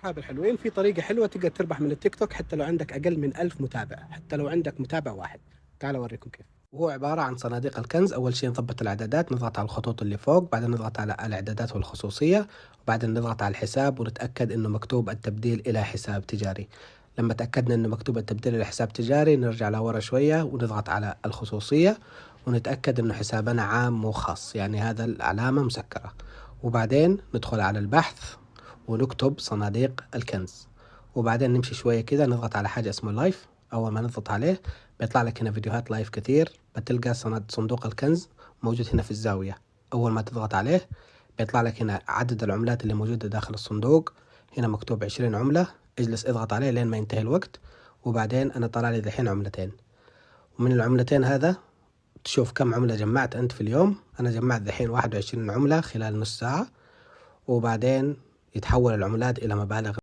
أصحاب الحلوين، في طريقة حلوة تقدر تربح من التيك توك حتى لو عندك أقل من 1000 متابع، حتى لو عندك متابع واحد. تعال أوريكم كيف. وهو عبارة عن صناديق الكنز. أول شيء نضبط الإعدادات، نضغط على الخطوط اللي فوق، بعدين نضغط على الإعدادات والخصوصية، وبعدين نضغط على الحساب ونتأكد إنه مكتوب التبديل إلى حساب تجاري. لما تأكدنا إنه مكتوب التبديل إلى حساب تجاري نرجع لورا شوية ونضغط على الخصوصية ونتأكد إنه حسابنا عام مو خاص، يعني هذا العلامة مسكرة. وبعدين ندخل على البحث ونكتب صناديق الكنز، وبعدين نمشي شوية كذا نضغط على حاجة اسمه لايف. أول ما نضغط عليه بيطلع لك هنا فيديوهات لايف كثير، بتلقى صندوق الكنز موجود هنا في الزاوية. أول ما تضغط عليه بيطلع لك هنا عدد العملات اللي موجودة داخل الصندوق، هنا مكتوب 20 عملة. اجلس اضغط عليه لين ما ينتهي الوقت، وبعدين أنا طلع لي دحين عملتين، ومن العملتين هذا تشوف كم عملة جمعت أنت في اليوم. أنا جمعت دحين 21 عملة خلال نص ساعة، وبعدين يتحول العملات إلى مبالغ